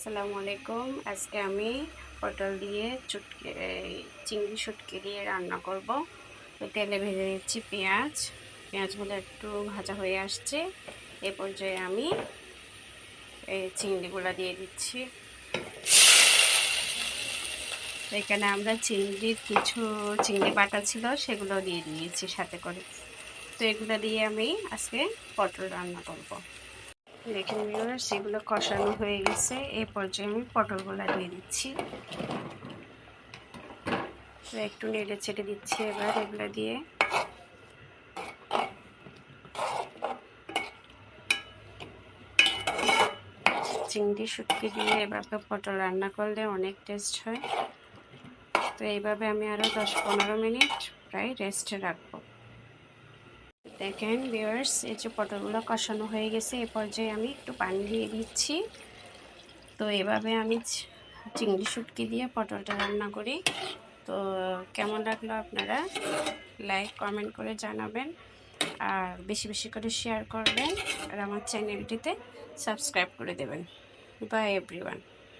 আসসালামু আলাইকুম। আজকে আমি পটল দিয়ে চিংড়ি শুটকি দিয়ে রান্না করব। তো তেলে ভেজে নিচ্ছি পেঁয়াজ। পেঁয়াজগুলো একটু ভাজা হয়ে আসছে। এ পর্যায়ে আমি এই চিংড়িগুলো দিয়ে দিচ্ছি। এখানে আমরা চিংড়ি বাটা ছিল, সেগুলো দিয়ে দিয়েছি সাথে করে। তো এগুলো দিয়ে আমি আজকে পটল রান্না করব। দেখেন ভিউয়ার্স, এগুলো কষানো হয়ে গেছে। এই পর্যায়ে আমি পটলগুলো দিয়ে দিচ্ছি। একটু নেড়ে ছেড়ে দিচ্ছি এবার এগুলো দিয়ে। চিংড়ি শুটকি দিয়ে এভাবে পটল রান্না করলে অনেক টেস্ট হয়। তো এইভাবে আমি আরও 10-15 মিনিট প্রায় রেস্টে রাখবো। দেখেন ভিউয়ার্স, এই যে পটলগুলো কষানো হয়ে গেছে, এই পর্যায়ে আমি একটু পানি দিয়ে দিচ্ছি। তো এভাবে আমি চিংড়ি শুটকি দিয়ে পটলটা রান্না করি। তো কেমন লাগলো আপনারা লাইক কমেন্ট করে জানাবেন, আর বেশি বেশি করে শেয়ার করবেন, আর আমার চ্যানেলটিতে সাবস্ক্রাইব করে দেবেন। By everyone.